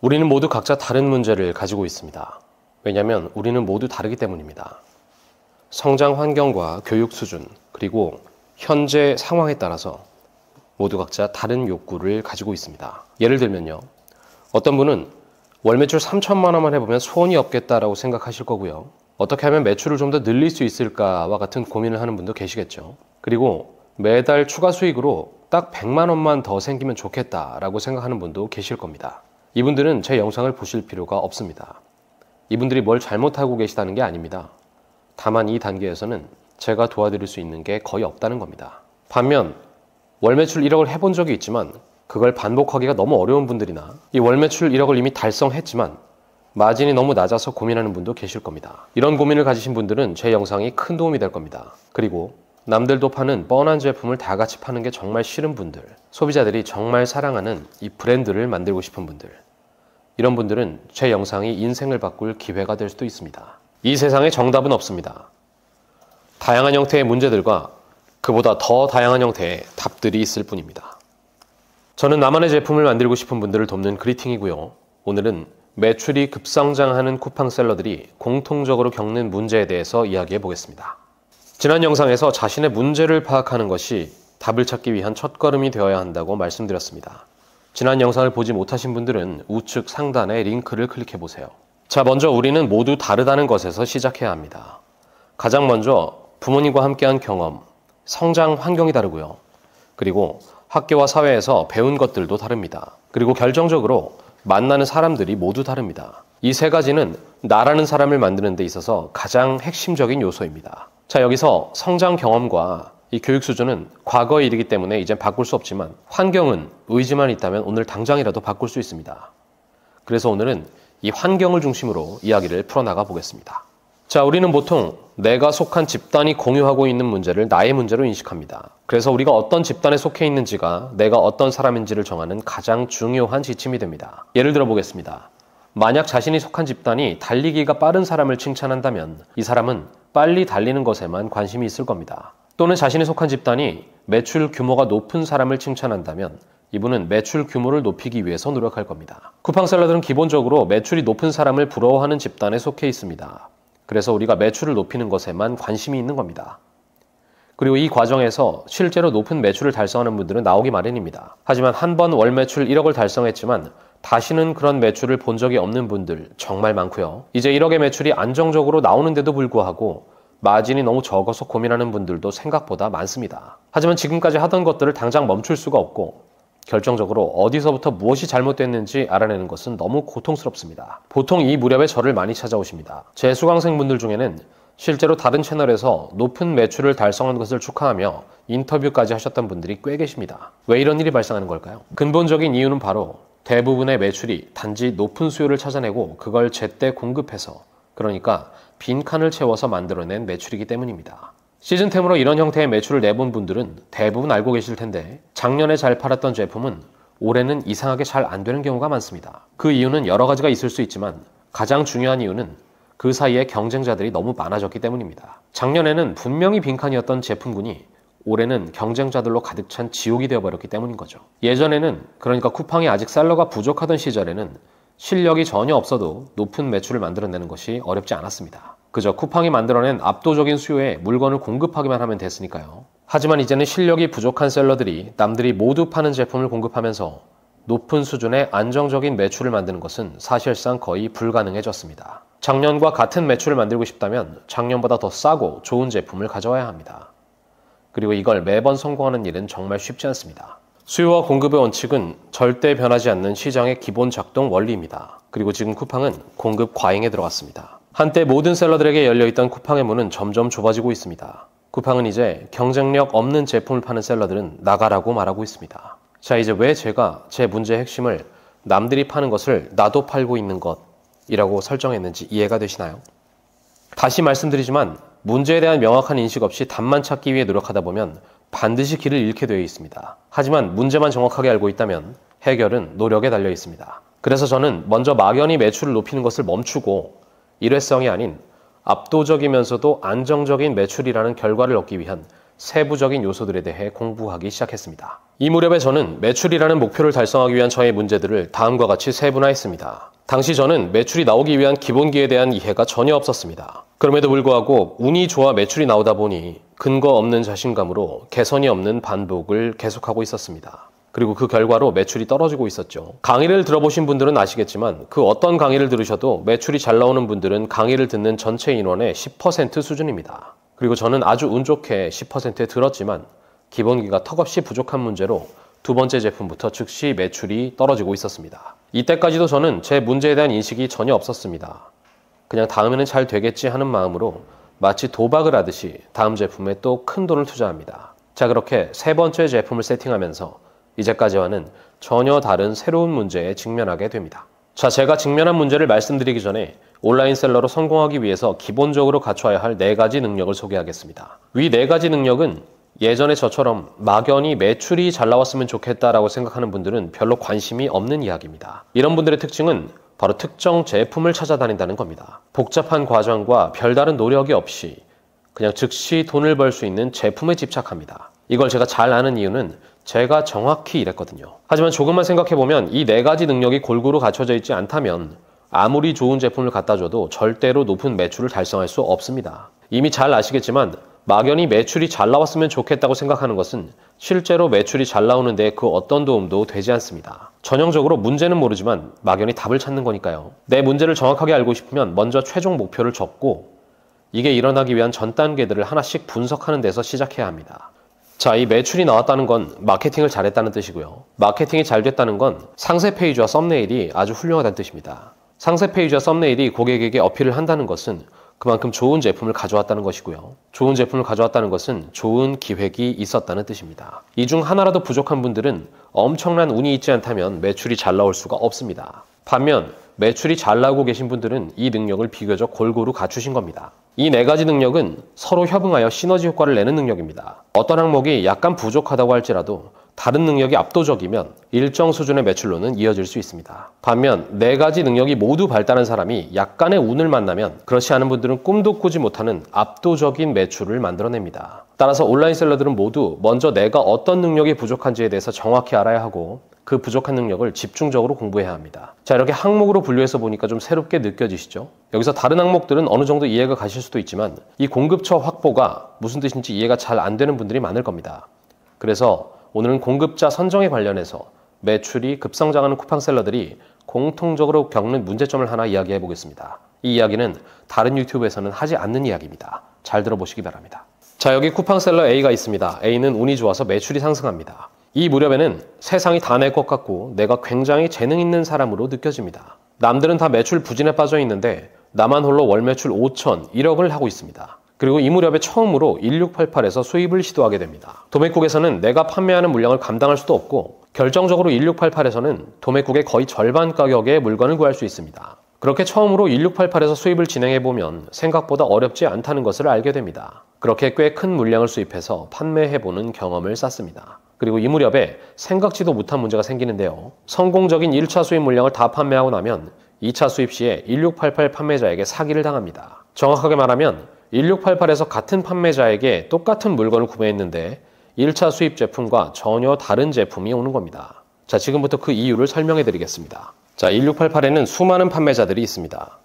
우리는 모두 각자 다른 문제를 가지고 있습니다. 왜냐하면 우리는 모두 다르기 때문입니다. 성장 환경과 교육 수준, 그리고 현재 상황에 따라서 모두 각자 다른 욕구를 가지고 있습니다. 예를 들면요. 어떤 분은 월 매출 3천만 원만 해보면 소원이 없겠다라고 생각하실 거고요. 어떻게 하면 매출을 좀 더 늘릴 수 있을까와 같은 고민을 하는 분도 계시겠죠. 그리고 매달 추가 수익으로 딱 100만 원만 더 생기면 좋겠다라고 생각하는 분도 계실 겁니다. 이분들은 제 영상을 보실 필요가 없습니다. 이분들이 뭘 잘못하고 계시다는 게 아닙니다. 다만 이 단계에서는 제가 도와드릴 수 있는 게 거의 없다는 겁니다. 반면 월 매출 1억을 해본 적이 있지만 그걸 반복하기가 너무 어려운 분들이나 이 월 매출 1억을 이미 달성했지만 마진이 너무 낮아서 고민하는 분도 계실 겁니다. 이런 고민을 가지신 분들은 제 영상이 큰 도움이 될 겁니다. 그리고 남들도 파는 뻔한 제품을 다 같이 파는 게 정말 싫은 분들, 소비자들이 정말 사랑하는 이 브랜드를 만들고 싶은 분들, 이런 분들은 제 영상이 인생을 바꿀 기회가 될 수도 있습니다. 이 세상에 정답은 없습니다. 다양한 형태의 문제들과 그보다 더 다양한 형태의 답들이 있을 뿐입니다. 저는 나만의 제품을 만들고 싶은 분들을 돕는 그리팅이고요. 오늘은 매출이 급성장하는 쿠팡셀러들이 공통적으로 겪는 문제에 대해서 이야기해 보겠습니다. 지난 영상에서 자신의 문제를 파악하는 것이 답을 찾기 위한 첫걸음이 되어야 한다고 말씀드렸습니다. 지난 영상을 보지 못하신 분들은 우측 상단에 링크를 클릭해 보세요. 자, 먼저 우리는 모두 다르다는 것에서 시작해야 합니다. 가장 먼저 부모님과 함께한 경험, 성장 환경이 다르고요. 그리고 학교와 사회에서 배운 것들도 다릅니다. 그리고 결정적으로 만나는 사람들이 모두 다릅니다. 이 세 가지는 나라는 사람을 만드는 데 있어서 가장 핵심적인 요소입니다. 자, 여기서 성장 경험과 이 교육 수준은 과거의 일이기 때문에 이젠 바꿀 수 없지만 환경은 의지만 있다면 오늘 당장이라도 바꿀 수 있습니다. 그래서 오늘은 이 환경을 중심으로 이야기를 풀어나가 보겠습니다. 자, 우리는 보통 내가 속한 집단이 공유하고 있는 문제를 나의 문제로 인식합니다. 그래서 우리가 어떤 집단에 속해 있는지가 내가 어떤 사람인지를 정하는 가장 중요한 지침이 됩니다. 예를 들어 보겠습니다. 만약 자신이 속한 집단이 달리기가 빠른 사람을 칭찬한다면 이 사람은 빨리 달리는 것에만 관심이 있을 겁니다. 또는 자신이 속한 집단이 매출 규모가 높은 사람을 칭찬한다면 이분은 매출 규모를 높이기 위해서 노력할 겁니다. 쿠팡셀러들은 기본적으로 매출이 높은 사람을 부러워하는 집단에 속해 있습니다. 그래서 우리가 매출을 높이는 것에만 관심이 있는 겁니다. 그리고 이 과정에서 실제로 높은 매출을 달성하는 분들은 나오기 마련입니다. 하지만 한 번 월 매출 1억을 달성했지만 다시는 그런 매출을 본 적이 없는 분들 정말 많고요. 이제 1억의 매출이 안정적으로 나오는데도 불구하고 마진이 너무 적어서 고민하는 분들도 생각보다 많습니다. 하지만 지금까지 하던 것들을 당장 멈출 수가 없고 결정적으로 어디서부터 무엇이 잘못됐는지 알아내는 것은 너무 고통스럽습니다. 보통 이 무렵에 저를 많이 찾아오십니다. 제 수강생분들 중에는 실제로 다른 채널에서 높은 매출을 달성한 것을 축하하며 인터뷰까지 하셨던 분들이 꽤 계십니다. 왜 이런 일이 발생하는 걸까요? 근본적인 이유는 바로 대부분의 매출이 단지 높은 수요를 찾아내고 그걸 제때 공급해서, 그러니까 빈칸을 채워서 만들어낸 매출이기 때문입니다. 시즌템으로 이런 형태의 매출을 내본 분들은 대부분 알고 계실 텐데 작년에 잘 팔았던 제품은 올해는 이상하게 잘 안 되는 경우가 많습니다. 그 이유는 여러 가지가 있을 수 있지만 가장 중요한 이유는 그 사이에 경쟁자들이 너무 많아졌기 때문입니다. 작년에는 분명히 빈칸이었던 제품군이 올해는 경쟁자들로 가득 찬 지옥이 되어버렸기 때문인 거죠. 예전에는, 그러니까 쿠팡이 아직 셀러가 부족하던 시절에는 실력이 전혀 없어도 높은 매출을 만들어내는 것이 어렵지 않았습니다. 그저 쿠팡이 만들어낸 압도적인 수요에 물건을 공급하기만 하면 됐으니까요. 하지만 이제는 실력이 부족한 셀러들이 남들이 모두 파는 제품을 공급하면서 높은 수준의 안정적인 매출을 만드는 것은 사실상 거의 불가능해졌습니다. 작년과 같은 매출을 만들고 싶다면 작년보다 더 싸고 좋은 제품을 가져와야 합니다. 그리고 이걸 매번 성공하는 일은 정말 쉽지 않습니다. 수요와 공급의 원칙은 절대 변하지 않는 시장의 기본 작동 원리입니다. 그리고 지금 쿠팡은 공급 과잉에 들어갔습니다. 한때 모든 셀러들에게 열려있던 쿠팡의 문은 점점 좁아지고 있습니다. 쿠팡은 이제 경쟁력 없는 제품을 파는 셀러들은 나가라고 말하고 있습니다. 자, 이제 왜 제가 제 문제의 핵심을 남들이 파는 것을 나도 팔고 있는 것이라고 설정했는지 이해가 되시나요? 다시 말씀드리지만 문제에 대한 명확한 인식 없이 답만 찾기 위해 노력하다 보면 반드시 길을 잃게 되어 있습니다. 하지만 문제만 정확하게 알고 있다면 해결은 노력에 달려 있습니다. 그래서 저는 먼저 막연히 매출을 높이는 것을 멈추고 일회성이 아닌 압도적이면서도 안정적인 매출이라는 결과를 얻기 위한 세부적인 요소들에 대해 공부하기 시작했습니다. 이 무렵에 저는 매출이라는 목표를 달성하기 위한 저의 문제들을 다음과 같이 세분화했습니다. 당시 저는 매출이 나오기 위한 기본기에 대한 이해가 전혀 없었습니다. 그럼에도 불구하고 운이 좋아 매출이 나오다 보니 근거 없는 자신감으로 개선이 없는 반복을 계속하고 있었습니다. 그리고 그 결과로 매출이 떨어지고 있었죠. 강의를 들어보신 분들은 아시겠지만 그 어떤 강의를 들으셔도 매출이 잘 나오는 분들은 강의를 듣는 전체 인원의 10% 수준입니다. 그리고 저는 아주 운 좋게 10%에 들었지만 기본기가 턱없이 부족한 문제로 두 번째 제품부터 즉시 매출이 떨어지고 있었습니다. 이때까지도 저는 제 문제에 대한 인식이 전혀 없었습니다. 그냥 다음에는 잘 되겠지 하는 마음으로 마치 도박을 하듯이 다음 제품에 또 큰 돈을 투자합니다. 자, 그렇게 세 번째 제품을 세팅하면서 이제까지와는 전혀 다른 새로운 문제에 직면하게 됩니다. 자, 제가 직면한 문제를 말씀드리기 전에 온라인셀러로 성공하기 위해서 기본적으로 갖춰야 할 4가지 능력을 소개하겠습니다. 위 4가지 능력은 예전에 저처럼 막연히 매출이 잘 나왔으면 좋겠다라고 생각하는 분들은 별로 관심이 없는 이야기입니다. 이런 분들의 특징은 바로 특정 제품을 찾아다닌다는 겁니다. 복잡한 과정과 별다른 노력이 없이 그냥 즉시 돈을 벌 수 있는 제품에 집착합니다. 이걸 제가 잘 아는 이유는 제가 정확히 이랬거든요. 하지만 조금만 생각해보면 이 4가지 능력이 골고루 갖춰져 있지 않다면 아무리 좋은 제품을 갖다 줘도 절대로 높은 매출을 달성할 수 없습니다. 이미 잘 아시겠지만 막연히 매출이 잘 나왔으면 좋겠다고 생각하는 것은 실제로 매출이 잘 나오는데 그 어떤 도움도 되지 않습니다. 전형적으로 문제는 모르지만 막연히 답을 찾는 거니까요. 내 문제를 정확하게 알고 싶으면 먼저 최종 목표를 적고 이게 일어나기 위한 전 단계들을 하나씩 분석하는 데서 시작해야 합니다. 자, 이 매출이 나왔다는 건 마케팅을 잘했다는 뜻이고요. 마케팅이 잘 됐다는 건 상세 페이지와 썸네일이 아주 훌륭하다는 뜻입니다. 상세 페이지와 썸네일이 고객에게 어필을 한다는 것은 그만큼 좋은 제품을 가져왔다는 것이고요. 좋은 제품을 가져왔다는 것은 좋은 기획이 있었다는 뜻입니다. 이 중 하나라도 부족한 분들은 엄청난 운이 있지 않다면 매출이 잘 나올 수가 없습니다. 반면 매출이 잘 나오고 계신 분들은 이 능력을 비교적 골고루 갖추신 겁니다. 이 4가지 능력은 서로 협응하여 시너지 효과를 내는 능력입니다. 어떤 항목이 약간 부족하다고 할지라도 다른 능력이 압도적이면 일정 수준의 매출로는 이어질 수 있습니다. 반면 4가지 능력이 모두 발달한 사람이 약간의 운을 만나면 그렇지 않은 분들은 꿈도 꾸지 못하는 압도적인 매출을 만들어냅니다. 따라서 온라인 셀러들은 모두 먼저 내가 어떤 능력이 부족한지에 대해서 정확히 알아야 하고 그 부족한 능력을 집중적으로 공부해야 합니다. 자, 이렇게 항목으로 분류해서 보니까 좀 새롭게 느껴지시죠? 여기서 다른 항목들은 어느 정도 이해가 가실 수도 있지만 이 공급처 확보가 무슨 뜻인지 이해가 잘 안 되는 분들이 많을 겁니다. 그래서 오늘은 공급자 선정에 관련해서 매출이 급성장하는 쿠팡셀러들이 공통적으로 겪는 문제점을 하나 이야기해 보겠습니다. 이 이야기는 다른 유튜브에서는 하지 않는 이야기입니다. 잘 들어보시기 바랍니다. 자, 여기 쿠팡셀러 A가 있습니다. A는 운이 좋아서 매출이 상승합니다. 이 무렵에는 세상이 다 내 것 같고 내가 굉장히 재능 있는 사람으로 느껴집니다. 남들은 다 매출 부진에 빠져 있는데 나만 홀로 월 매출 5천, 1억을 하고 있습니다. 그리고 이 무렵에 처음으로 1688에서 수입을 시도하게 됩니다. 도매국에서는 내가 판매하는 물량을 감당할 수도 없고 결정적으로 1688에서는 도매국의 거의 절반 가격에 물건을 구할 수 있습니다. 그렇게 처음으로 1688에서 수입을 진행해보면 생각보다 어렵지 않다는 것을 알게 됩니다. 그렇게 꽤 큰 물량을 수입해서 판매해보는 경험을 쌓습니다. 그리고 이 무렵에 생각지도 못한 문제가 생기는데요. 성공적인 1차 수입 물량을 다 판매하고 나면 2차 수입 시에 1688 판매자에게 사기를 당합니다. 정확하게 말하면 1688에서 같은 판매자에게 똑같은 물건을 구매했는데 1차 수입 제품과 전혀 다른 제품이 오는 겁니다. 자, 지금부터 그 이유를 설명해 드리겠습니다. 자, 1688에는 수많은 판매자들이 있습니다.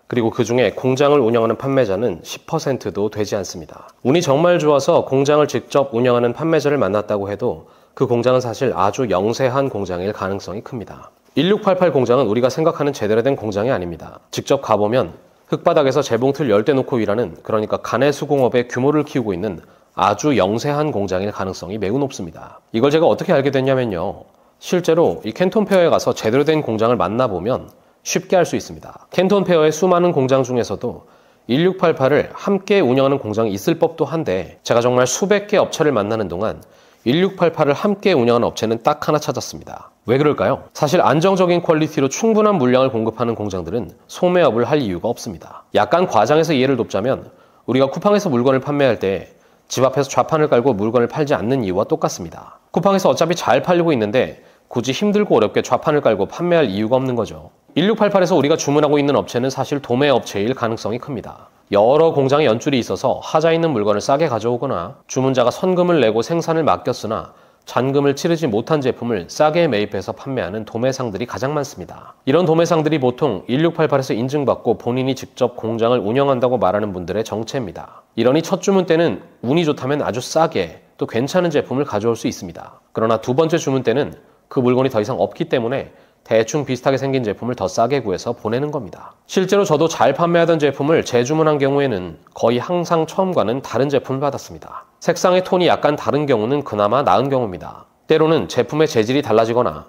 그리고 그 중에 공장을 운영하는 판매자는 10%도 되지 않습니다. 운이 정말 좋아서 공장을 직접 운영하는 판매자를 만났다고 해도 그 공장은 사실 아주 영세한 공장일 가능성이 큽니다. 1688 공장은 우리가 생각하는 제대로 된 공장이 아닙니다. 직접 가보면 흙바닥에서 재봉틀 10대 놓고 일하는, 그러니까 가내수공업의 규모를 키우고 있는 아주 영세한 공장일 가능성이 매우 높습니다. 이걸 제가 어떻게 알게 됐냐면요. 실제로 이 캔톤페어에 가서 제대로 된 공장을 만나보면 쉽게 알 수 있습니다. 캔톤페어의 수많은 공장 중에서도 1688을 함께 운영하는 공장이 있을 법도 한데 제가 정말 수백 개 업체를 만나는 동안 1688을 함께 운영하는 업체는 딱 하나 찾았습니다. 왜 그럴까요? 사실 안정적인 퀄리티로 충분한 물량을 공급하는 공장들은 소매업을 할 이유가 없습니다. 약간 과장해서 이해를 돕자면 우리가 쿠팡에서 물건을 판매할 때 집 앞에서 좌판을 깔고 물건을 팔지 않는 이유와 똑같습니다. 쿠팡에서 어차피 잘 팔리고 있는데 굳이 힘들고 어렵게 좌판을 깔고 판매할 이유가 없는 거죠. 1688에서 우리가 주문하고 있는 업체는 사실 도매 업체일 가능성이 큽니다. 여러 공장의 연줄이 있어서 하자 있는 물건을 싸게 가져오거나 주문자가 선금을 내고 생산을 맡겼으나 잔금을 치르지 못한 제품을 싸게 매입해서 판매하는 도매상들이 가장 많습니다. 이런 도매상들이 보통 1688에서 인증받고 본인이 직접 공장을 운영한다고 말하는 분들의 정체입니다. 이러니 첫 주문 때는 운이 좋다면 아주 싸게 또 괜찮은 제품을 가져올 수 있습니다. 그러나 두 번째 주문 때는 그 물건이 더 이상 없기 때문에 대충 비슷하게 생긴 제품을 더 싸게 구해서 보내는 겁니다. 실제로 저도 잘 판매하던 제품을 재주문한 경우에는 거의 항상 처음과는 다른 제품을 받았습니다. 색상의 톤이 약간 다른 경우는 그나마 나은 경우입니다. 때로는 제품의 재질이 달라지거나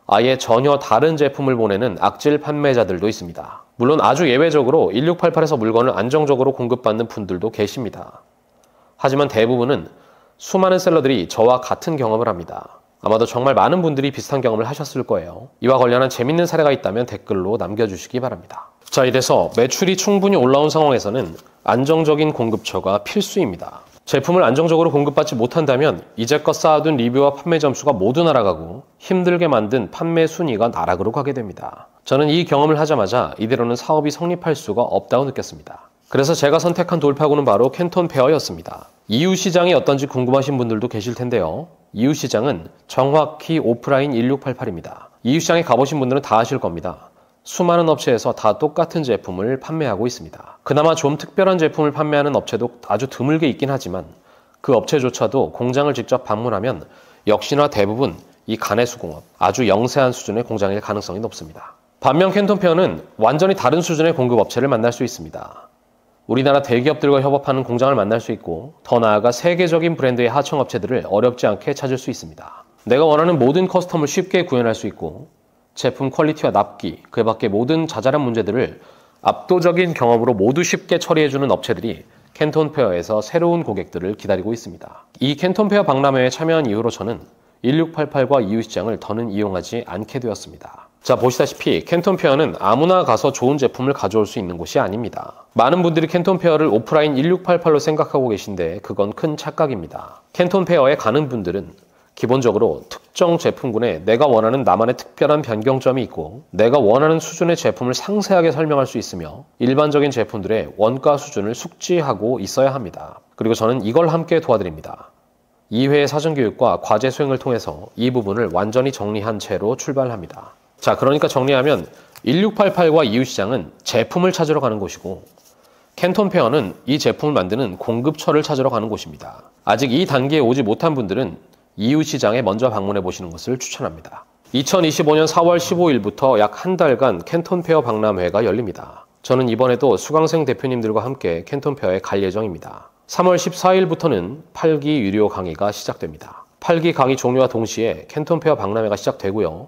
아예 전혀 다른 제품을 보내는 악질 판매자들도 있습니다. 물론 아주 예외적으로 1688에서 물건을 안정적으로 공급받는 분들도 계십니다. 하지만 대부분은 수많은 셀러들이 저와 같은 경험을 합니다. 아마도 정말 많은 분들이 비슷한 경험을 하셨을 거예요. 이와 관련한 재밌는 사례가 있다면 댓글로 남겨주시기 바랍니다. 자, 이래서 매출이 충분히 올라온 상황에서는 안정적인 공급처가 필수입니다. 제품을 안정적으로 공급받지 못한다면 이제껏 쌓아둔 리뷰와 판매 점수가 모두 날아가고 힘들게 만든 판매 순위가 나락으로 가게 됩니다. 저는 이 경험을 하자마자 이대로는 사업이 성립할 수가 없다고 느꼈습니다. 그래서 제가 선택한 돌파구는 바로 캔톤 페어였습니다. 이웃시장이 어떤지 궁금하신 분들도 계실 텐데요. 이웃시장은 정확히 오프라인 1688입니다. 이웃시장에 가보신 분들은 다 아실 겁니다. 수많은 업체에서 다 똑같은 제품을 판매하고 있습니다. 그나마 좀 특별한 제품을 판매하는 업체도 아주 드물게 있긴 하지만 그 업체조차도 공장을 직접 방문하면 역시나 대부분 이 가내수공업, 아주 영세한 수준의 공장일 가능성이 높습니다. 반면 캔톤페어는 완전히 다른 수준의 공급업체를 만날 수 있습니다. 우리나라 대기업들과 협업하는 공장을 만날 수 있고 더 나아가 세계적인 브랜드의 하청업체들을 어렵지 않게 찾을 수 있습니다. 내가 원하는 모든 커스텀을 쉽게 구현할 수 있고 제품 퀄리티와 납기, 그 밖의 모든 자잘한 문제들을 압도적인 경험으로 모두 쉽게 처리해주는 업체들이 캔톤페어에서 새로운 고객들을 기다리고 있습니다. 이 캔톤페어 박람회에 참여한 이후로 저는 1688과 이웃시장을 더는 이용하지 않게 되었습니다. 자, 보시다시피 캔톤페어는 아무나 가서 좋은 제품을 가져올 수 있는 곳이 아닙니다. 많은 분들이 캔톤페어를 오프라인 1688로 생각하고 계신데 그건 큰 착각입니다. 캔톤페어에 가는 분들은 기본적으로 특정 제품군에 내가 원하는 나만의 특별한 변경점이 있고 내가 원하는 수준의 제품을 상세하게 설명할 수 있으며 일반적인 제품들의 원가 수준을 숙지하고 있어야 합니다. 그리고 저는 이걸 함께 도와드립니다. 2회의 사전교육과 과제 수행을 통해서 이 부분을 완전히 정리한 채로 출발합니다. 자, 그러니까 정리하면 1688과 이웃시장은 제품을 찾으러 가는 곳이고 캔톤페어는 이 제품을 만드는 공급처를 찾으러 가는 곳입니다. 아직 이 단계에 오지 못한 분들은 이웃시장에 먼저 방문해 보시는 것을 추천합니다. 2025년 4월 15일부터 약 한 달간 캔톤페어 박람회가 열립니다. 저는 이번에도 수강생 대표님들과 함께 캔톤페어에 갈 예정입니다. 3월 14일부터는 8기 유료 강의가 시작됩니다. 8기 강의 종료와 동시에 캔톤페어 박람회가 시작되고요.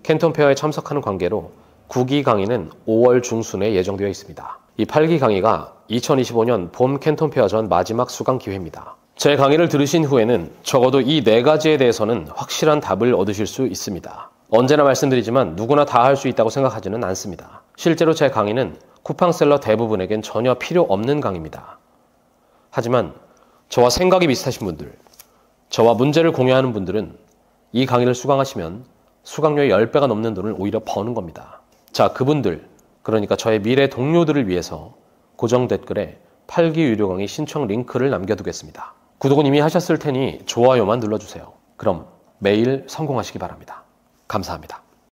캔톤페어에 참석하는 관계로 9기 강의는 5월 중순에 예정되어 있습니다. 이 8기 강의가 2025년 봄 캔톤페어 전 마지막 수강 기회입니다. 제 강의를 들으신 후에는 적어도 이 4가지에 대해서는 확실한 답을 얻으실 수 있습니다. 언제나 말씀드리지만 누구나 다 할 수 있다고 생각하지는 않습니다. 실제로 제 강의는 쿠팡셀러 대부분에겐 전혀 필요 없는 강의입니다. 하지만 저와 생각이 비슷하신 분들, 저와 문제를 공유하는 분들은 이 강의를 수강하시면 수강료의 10배가 넘는 돈을 오히려 버는 겁니다. 자, 그분들, 그러니까 저의 미래 동료들을 위해서 고정 댓글에 8기 유료 강의 신청 링크를 남겨두겠습니다. 구독은 이미 하셨을 테니 좋아요만 눌러주세요. 그럼 매일 성공하시기 바랍니다. 감사합니다.